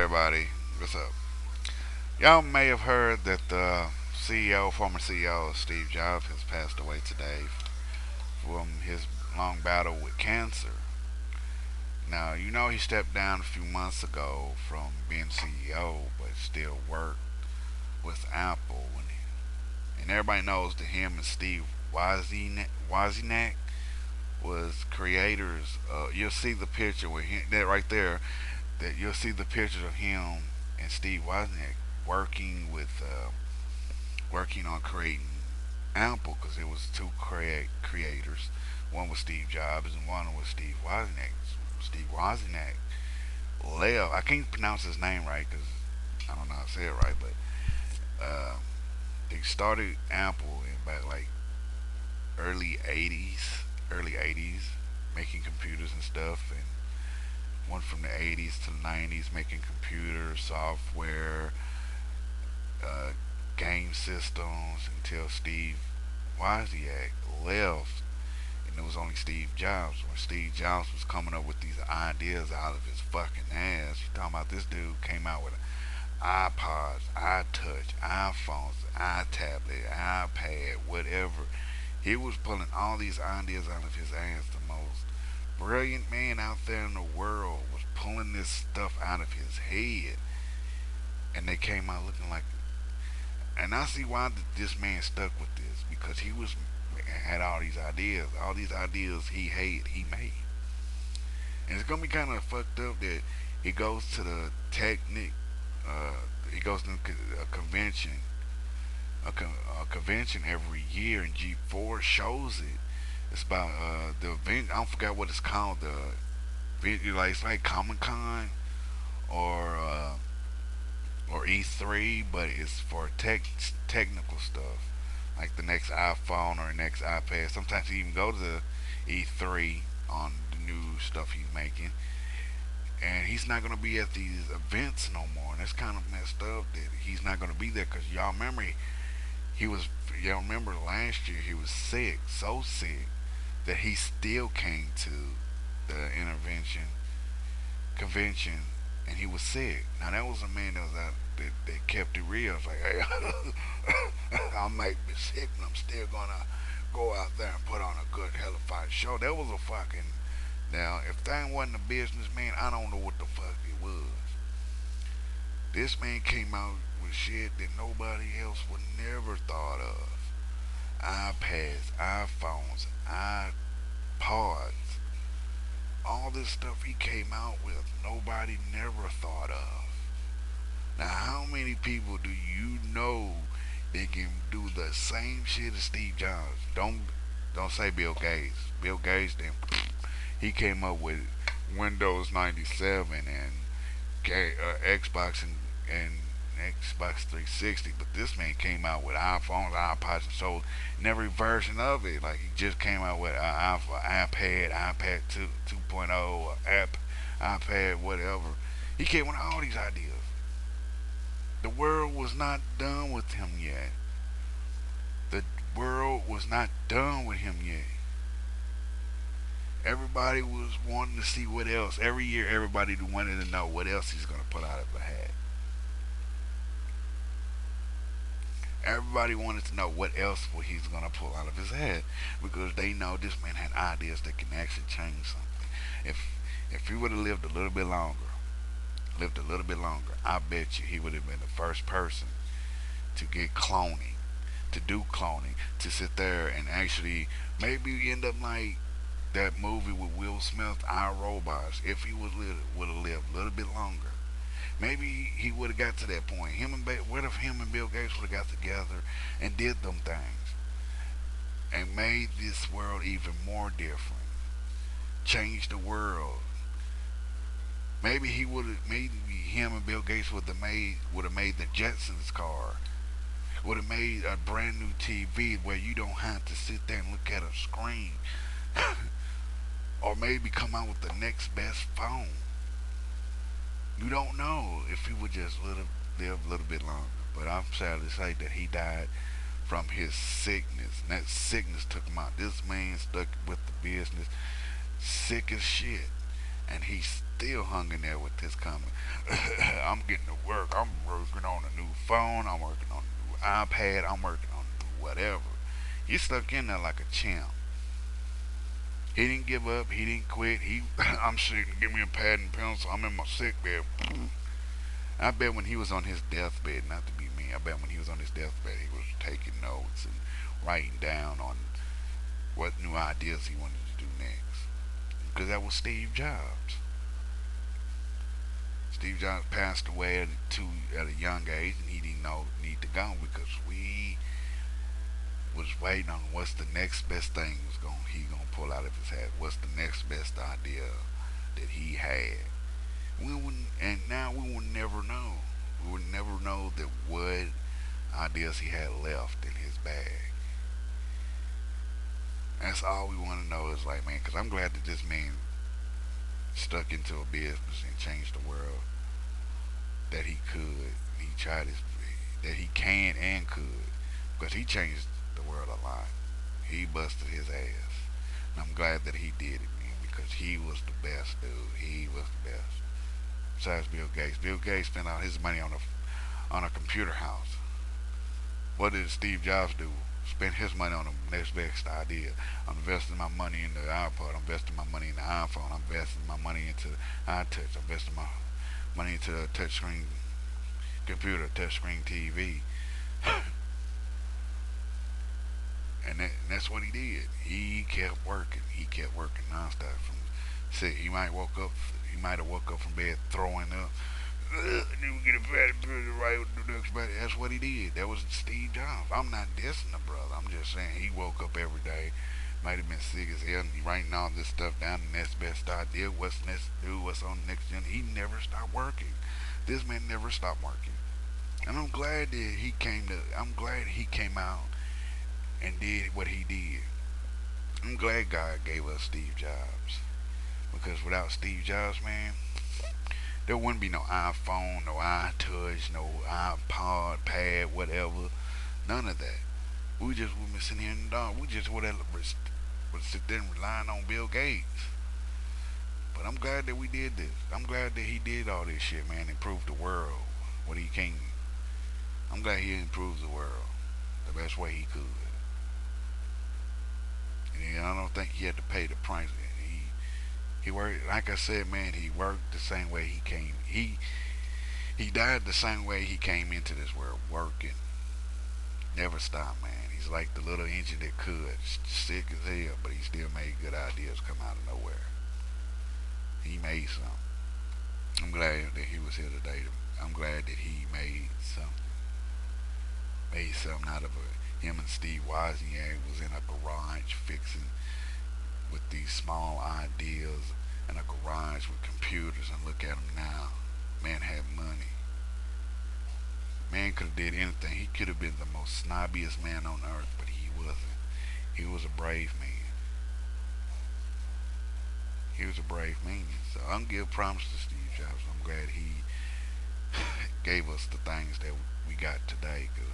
everybody? What's up? Y'all may have heard that the former CEO Steve Jobs, has passed away today from his long battle with cancer. Now, you know he stepped down a few months ago from being CEO, but still worked with Apple. And everybody knows that him and Steve Wozniak was creators. You'll see the picture with him, that right there. That you'll see the pictures of him and Steve Wozniak working working on creating Apple, because it was two creators. One was Steve Jobs and one was Steve Wozniak. Steve Wozniak left. I can't pronounce his name right because I don't know how to say it right, but they started Apple in about like early '80s, making computers and stuff, and went from the '80s to the '90s making computers, software, uh, game systems until Steve Wozniak left, and it was only Steve Jobs. When Steve Jobs was coming up with these ideas out of his fucking ass, you talking about this dude came out with iPods, iTouch, iPhones, iTablet, iPad, whatever. He was pulling all these ideas out of his ass. The most brilliant man out there in the world was pulling this stuff out of his head, and they came out looking like. And I see why this man stuck with this, because he was had all these ideas. All these ideas he had, he made. And it's gonna be kind of fucked up that he goes to the technic. He goes to a convention, a convention every year, and G4 shows it. It's about the event. I don't forget what it's called. Like it's like Comic Con or E3, but it's for technical stuff, like the next iPhone or the next iPad. Sometimes he even go to the E3 on the new stuff he's making, and he's not gonna be at these events no more. And it's kind of messed up that he's not gonna be there, because y'all remember he was. Y'all remember last year he was sick, so sick that he still came to the intervention convention, and he was sick. Now that was a man that was out that kept it real. It's like, hey, I might be sick, but I'm still gonna go out there and put on a good hellified show. That was a fucking. Now, if that wasn't a businessman, I don't know what the fuck it was. This man came out with shit that nobody else would never thought of. iPads, iPhones, iPods, all this stuff he came out with, nobody never thought of. Now, how many people do you know that can do the same shit as Steve Jobs? Don't say Bill Gates. Bill Gates, then he came up with Windows 97 and Xbox and Xbox 360, but this man came out with iPhones, iPods, and sold in every version of it. Like he just came out with an iPad 2.0, iPad, whatever. He came with all these ideas. The world was not done with him yet. The world was not done with him yet. Everybody was wanting to see what else. Every year, everybody wanted to know what else he's going to put out of the hat. Everybody wanted to know what else what he's going to pull out of his head, because they know this man had ideas that can actually change something. If he would have lived a little bit longer, I bet you he would have been the first person to get cloning, to do cloning, to sit there and actually maybe end up like that movie with Will Smith, I Robots. If he would have lived a little bit longer, maybe he would have got to that point. What if him and Bill Gates would have got together and did them things and made this world even more different, changed the world? Maybe he would have. Maybe him and Bill Gates would have made the Jetsons car. Would have made a brand new TV where you don't have to sit there and look at a screen, or maybe come out with the next best phone. You don't know if he would just live a little bit longer. But I'm sad to say that he died from his sickness. And that sickness took him out. This man stuck with the business, sick as shit. And he still hung in there with this comment. I'm getting to work. I'm working on a new phone. I'm working on a new iPad. I'm working on a new whatever. He stuck in there like a champ. He didn't give up. He didn't quit. I'm sitting. Give me a pad and pencil. I'm in my sick bed. I bet when he was on his deathbed, not to be mean, I bet when he was on his deathbed, he was taking notes and writing down on what new ideas he wanted to do next. Because that was Steve Jobs. Steve Jobs passed away at a young age, and he didn't know need to go because we was waiting on what's the next best thing he gonna pull out of his hat. What's the next best idea that he had? We wouldn't, and now we will never know. We would never know that what ideas he had left in his bag. That's all we want to know is like, man, because I'm glad that this man stuck into a business and changed the world that he could. He tried his that he can and could because he changed the world a lot. He busted his ass, and I'm glad that he did it, man, because he was the best dude. He was the best. Besides Bill Gates, Bill Gates spent all his money on a computer house. What did Steve Jobs do? Spend his money on the next best idea. I'm investing my money in the iPod. I'm investing my money in the iPhone. I'm investing my money into iTouch. I'm investing my money into a touchscreen computer, touchscreen TV. And that's what he did. He kept working. He kept working nonstop. From say he might woke up. He might have woke up from bed throwing up. Then we get a fatty burger right with the next body. That's what he did. That was Steve Jobs. I'm not dissing the brother. I'm just saying he woke up every day. Might have been sick as hell and he writing all this stuff down. The next best idea. What's next to do? What's on the next gen? He never stopped working. This man never stopped working. And I'm glad that he came to. I'm glad he came out and did what he did. I'm glad God gave us Steve Jobs because without Steve Jobs, man, there wouldn't be no iPhone, no iTouch, no iPod, pad, whatever. None of that. We just would be sitting here in the dark. We just would sit there and relying on Bill Gates. But I'm glad that we did this. I'm glad that he did all this shit, man. Improved the world. What he can. I'm glad he improved the world the best way he could. And I don't think he had to pay the price. He worked, like I said, man. He worked the same way he came. He died the same way he came into this world, working. Never stopped, man. He's like the little engine that could, sick as hell, but he still made good ideas come out of nowhere. He made some. I'm glad that he was here today. I'm glad that he made something out of it. Him and Steve Wozniak was in a garage fixing with these small ideas in a garage with computers, and look at him now. Man had money. Man could have did anything. He could have been the most snobbiest man on earth, but he wasn't. He was a brave man. He was a brave man. So I'm gonna give promise to Steve Jobs. I'm glad he gave us the things that we got today. Cause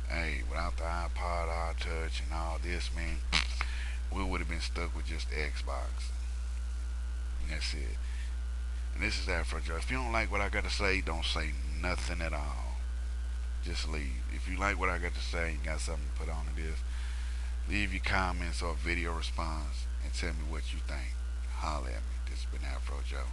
hey, without the iPod, our touch, and all this, man, we would have been stuck with just Xbox. And that's it. And this is Afro Joe. If you don't like what I got to say, don't say nothing at all. Just leave. If you like what I got to say and got something to put on to this, leave your comments or video response and tell me what you think. Holler at me. This has been Afro Joe.